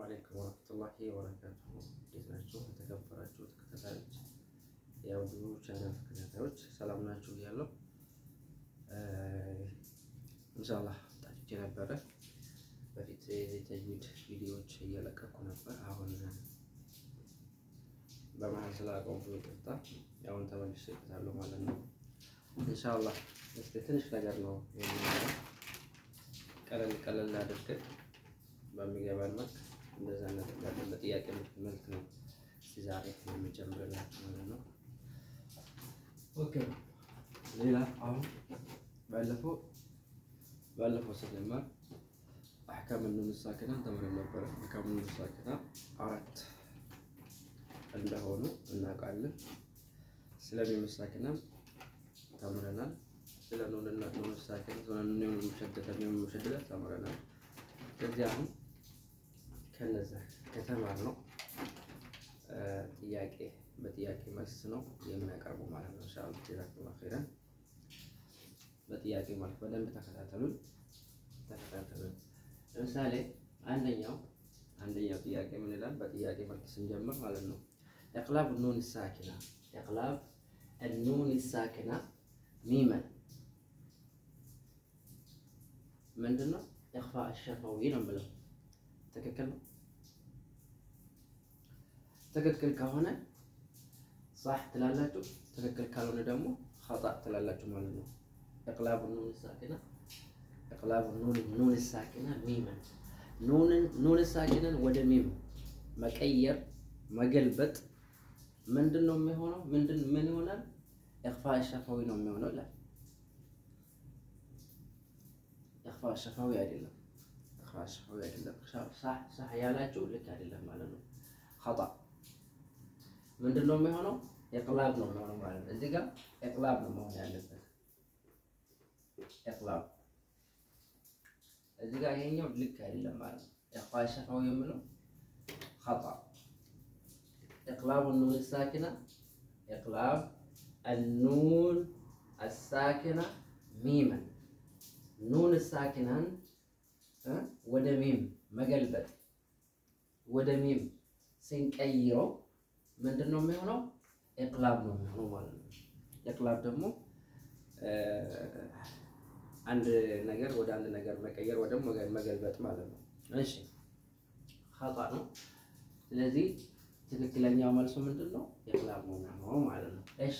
عليكم ورحمة الله وبركاته. ديزناچو ተከበራችሁ ተከታታዮች ያው ብዙ ቻናል ተከታታዮች ሰላም ናችሁ ያለው ኢንሻአላህ ታጭ ነበረ በፊት የተጅዊድ ቪዲዮዎች እየለቀቁ ነበር አሁን በመሃል ስላቆምኩ ይቅርታ ያው ተመልሼ እከታለሁ ማለት ነው ኢንሻአላህ እስቲ ትንሽ ነገር ነው ቀለል አድርገን በሚገባን መልክ እንደዛ ነገር ለጥያቄ መልክ ነው ዛሬ የምጀምርላችሁ ማለት ነው ኦኬ ሌላ አሁን ባለፈው ስለማር احكام النون الساكنه ተምረን ነበር احكام النون الساكنه አራት እንደሆኑ እናውቃለን ስለሚም ሳኪና ተምረናል ስለ ኑንና ኑን ሳኪና ኑን ሙሸደደ ተምረናል ከዚህ አሁን ከነዛ ከተማርነው ጥያቄ በጥያቄ መልስ ነው የሚያቀርበው ማለት ነው ኢንሻአላህ ጀዛኩሙላህ ኸይራን በጥያቄ መልስ በደንብ ተከታተሉን ለምሳሌ አንደኛው ጥያቄ ምን ይላል በጥያቄ መልስ ስንጀምር ማለት ነው اقلاب النون الساكنه اقلاب النون الساكنه ميما ምንድነው اخفاء الشفوي ነው ብለው تككل كهونه صح تلالاچو تككل ካልሆነ ደግሞ خطا تلالاچو ማለት ነው اقلاب النون الساكنه ميما نون الساكنه ወደ ሚም መቀየር መገልበጥ ምንድነው የሚሆነው ምን ይሆናል اخفاء الشفوي ነው የሚሆነው لا اخفاء الشفوي አይደለም اخفاء አይደለም صح ያላችሁ ልክ አይደለም ማለት ነው خطا ምንድነው የሚሆነው اقلاب ነው የሚሆነው ማለት ነው እዚህ ጋር اقلاب ነው መሆን ያለበት اقلاب እዚህ ጋር ይሄኛው ልክ አይደለም ማለት ነው اخفاء الشفوي የሚለው خطا اقلاب النون الساكنه اقلاب النون الساكنه ميما نون الساكنه ወደ ሚም መገልበጥ ወደ ሚም ሲንቀይረው ምንድነው የሚሆነው اقلاب ነው የሚሆነው ማለት ነው اقلاب ደግሞ አንድ ነገር ወደ አንድ ነገር መቀየር ወደ መገልበጥ ማለት ነው እሺ خطا ነው ስለዚህ ትክክለኛው መልሱ ምንድነው اقلاب ነው ማለት ነው እሺ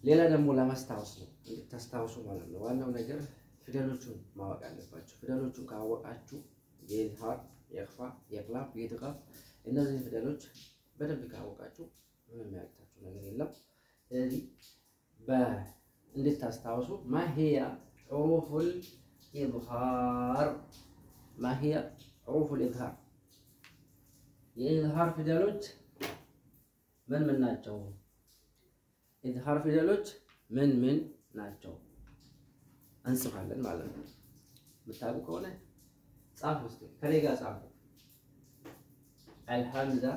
ሌላ ደግሞ ለማስታወስ ነው እንድታስታውሱ ማለት ነው ዋናው ነገር ፊደሎቹን ማወቅ አለባችሁ ፊደሎቹን ካወቃችሁ የኢዝሃር የኢኽፋ የኢቅላብ የኢድጋም እነዚህ ፊደሎች በደንብ ካወቃችሁ ምንም ያቅታችሁ ነገር የለም ስለዚህ እንድታስታውሱ ما هي حروف الإظهار ما هي حروف الإظهار የኢዝሃር ፊደሎች ምን ናቸው ኢዝሃር ፊደሎች ምን ናቸው እንጽፋለን ማለት ነው ምታውቁ ከሆነ ጻፉ እስቲ ከኔ ጋር ጻፉ الحمزه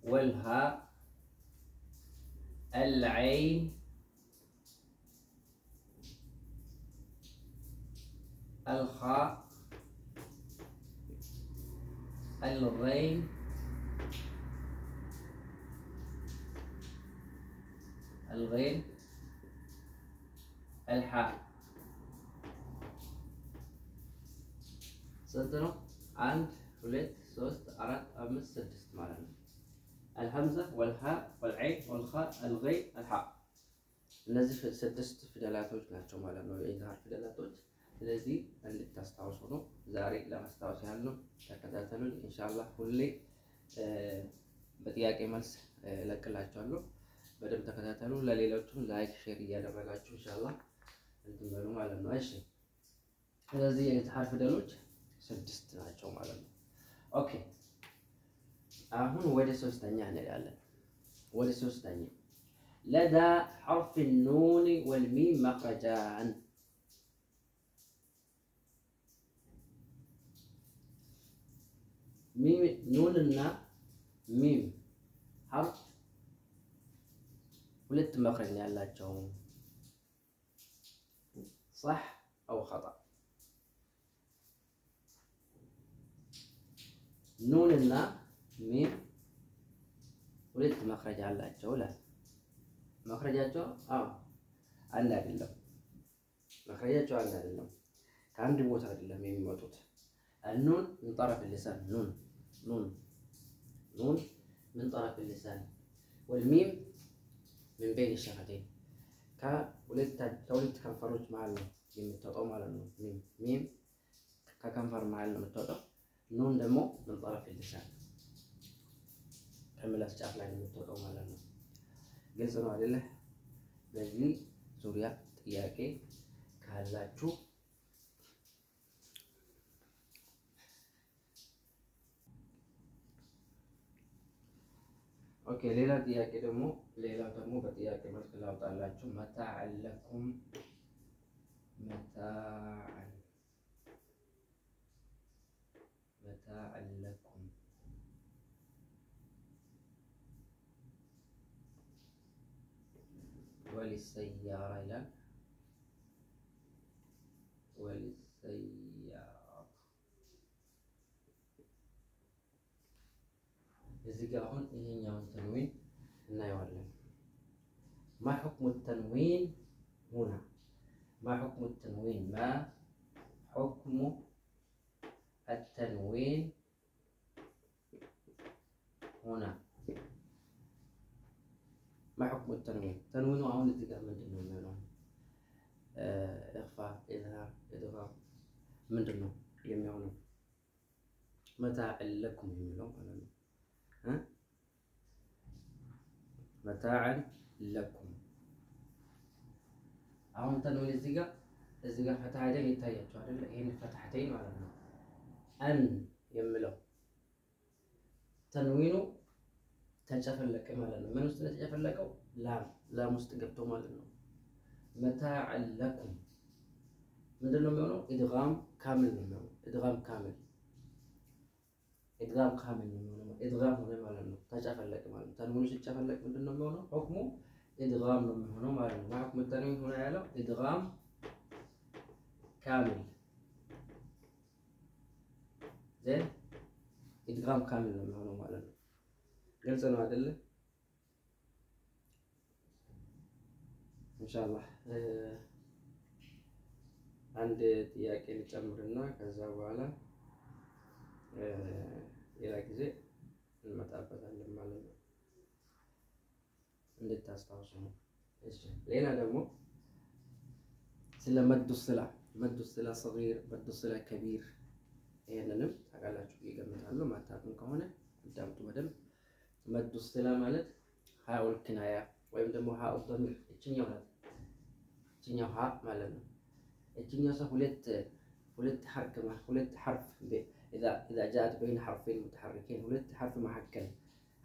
والهاء العين الخاء الغين الحاء سنتنا عند 2 3 4 5 6 ማለት ነው الحمزه والهاء والعين والخاء الغين الحاء እነዚህ ስድስት ፊደላቶች ናቸው ማለት ነው የኢዝሃር ፊደላቶች ስለዚህ እንድታስታውሱ ነው ዛሬ ለማስታወስ ያለው ተከታተሉኝ ኢንሻአላህ ሁሌ በጥያቄ መልስ ለቅላችኋለሁ በደንብ ተከታተሉ ለሌሎችም ላይክ ሼር እያደረጋችሁ ኢንሻአላህ እንትመሩ ማለት ነው እሺ ስለዚህ የኢዝሃር ፊደሎች ስድስት ናቸው ማለት ነው ኦኬ አሁን ወደ ሶስተኛ እንሄዳለን ወደ ሶስተኛ لدى حرف النون والميم مخرجان ميم نوننا ميم حرف ሁለት መخرج ያላቸው صح او خطأ ኑንና ሚም ሁለት መክረጃ አላቸው ይላል። መክረጃቸው አንድ አይደለም። መክረጃቸው አንድ አይደለም። ከአንድ ቦታ አይደለም የሚመጡት። النون من طرف اللسان نون من طرف اللسان والميم من بين الشفتين كولت كنفروች መሃል ነው የምትወጣው ማለት ነው። ሚም ከከንፈር መሃል ነው የምትወጣው። ኑን ደግሞ من طرف اللسان ከምላስ ጫፍ ላይ ነው የምትወጣው ማለት ነው። ግልጽ ነው አይደለ? በዚህ ዙሪያ ጥያቄ ካላችሁ ኦኬ። ሌላ ጥያቄ ደግሞ በጥያቄ መልክ ላውጣላችሁ። መታዕን ለኩም ወሊሰያራ ይላል። ወሊሰያራ እዚህ ጋር አሁን ይሄኛውን ተንዊን እናየዋለን። ማ ሁክሙ ተንዊን ሁና ማ ሁክሙ ተንዊን ማ ሁክሙ التنوين هنا ما حكم التنوين؟ تنوين أهون إذا من دونه منهم إخفاء إظهار إدغام من دونه يميونه متاع لكم يميلون متاعا لكم أهون تنوين إذا فتحتين يتايجوا هذا هنا فتحتين على أن يملوا تنوينه تجفلك مالنا من وسط تجفلكوا لا مستقبتوا مالنا متاعا لكم من دون منه إدغام كامل منه إدغام كامل منه إدغام هنا مالنا تجفلك مالنا تنوينه تجفلك من دون منه حكمه إدغام منه مالنا ما حكم التنوين هنا يعلو إدغام كامل زين إدغام كامل منه مالنا قلت أنا أدلة إن شاء الله عندي ጥያቄ ልጨምርና ከዛ በኋላ ሌላ ጊዜ እንመጣበታለን ማለት ነው እንድታስታውሱ ነው። እሺ ሌላ ደግሞ ስለ መዱ ስላ صغير መዱ ስላ ከቢር ይሄንንም ታውቃላችሁ እገምታለሁ። ማታውቁም ከሆነ አዳምጡ በደንብ። መዱ ስላ ማለት ሃኡል ኪናያ ወይም ደግሞ ሃኡ ضمير እችኛው ሀ ማለት ነው። እችኛው ሰው ሁለት حرف إذا جاءت بين حرفين متحركين ሁለት حرف መካከል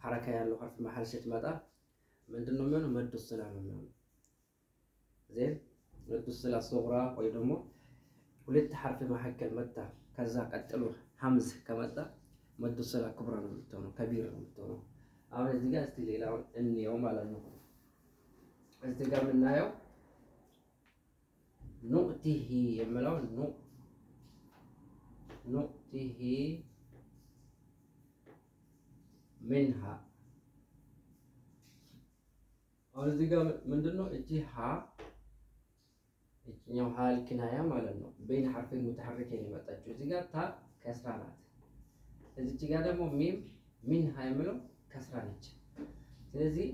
حركة ያለው حرف መሃል ስትመጣ ምንድነው የሚሆነው? መዱ ስላ ነው የሚሆነው። زين መዱ ስላ صغرى ወይ ደግሞ ሁለት حرف መካከል መጣ ከዛ ቀጥሎ ሐምዝ ከመጣ መዱ ስላ ኩብራ ነው የምትሆነው፣ ከቢር ነው የምትሆነው። አሁን እዚህ ጋር እስቲ ሌላውን እንየው ማለት ነው። እዚህ ጋር የምናየው ኑእቲሂ የሚለው ኑእቲሂ ሚንሃ። አሁን እዚህ ጋር ምንድነው እቺ እቺኛው ሀል ኪናያ ማለት ነው። በይን ሐርፈን ሙተሐሪከን የመጣችው እዚህ ጋር ታ ከስራ ናት። እዚህ ጋር ደግሞ ሚም ሚንሃ የሚለው ከስራ ነች። ስለዚህ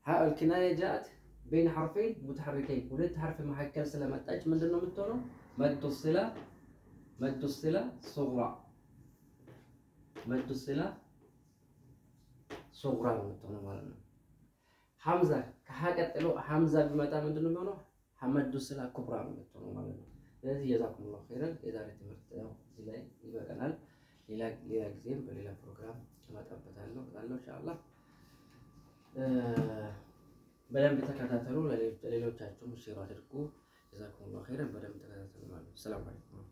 هاء الكناية جاءت بين حرفين متحركين ሁለት حرف መካከል ስለመጣች ምንድነው የምትሆነው? መዱ ስላ صغرى መዱ ስላ صغرى ነው የምትሆነው ማለት ነው። ሐምዛ ከሀ ቀጥሎ ሐምዛ ቢመጣ ምንድነው የሚሆነው? መዱ ስላ ኩብራ ነው የምትሆነው ማለት ነው። ስለዚህ ጀዛኩሙላሁ ኸይረን። የዛሬ ትምህርት ያው እዚህ ላይ ይበቃናል። ሌላ ጊዜም በሌላ ፕሮግራም እመጣበታለሁ ኢንሻአላህ። በደንብ ተከታተሉ። ለሌሎቻችሁም ሼር አድርጉ። ጀዛኩሙላሁ ኸይረን። በደንብ ተከታተሉ ማለት ነው። ሰላም አለይኩም።